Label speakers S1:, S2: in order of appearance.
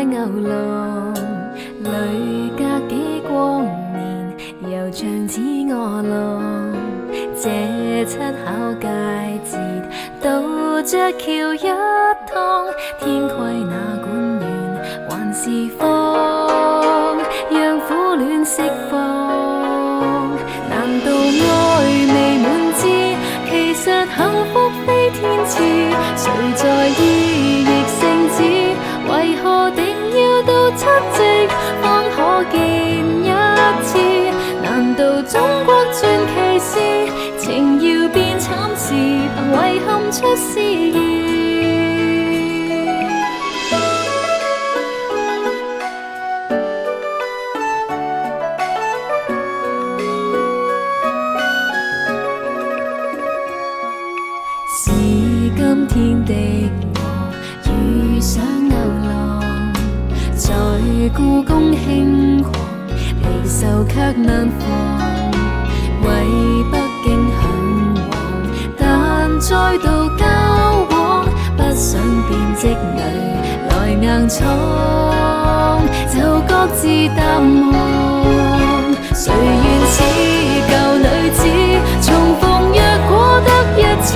S1: 塊牛郎，淚隔幾光年，又像似餓狼。這七巧佳節，渡着橋一趟，天規哪管遠，還是方，讓苦戀釋放。難道愛未滿枝？其實幸福非天賜，誰在意亦聖子？為何定要到七夕方可見一次？難道中國傳奇是情要變慘事，憑遺憾出詩意？是今天的我遇上牛郎，在故宮輕狂，離愁卻難防。為北京嚮往，但再度交往，不想變織女來硬闖，就各自淡忘。誰願似舊女子，重逢若果得一次。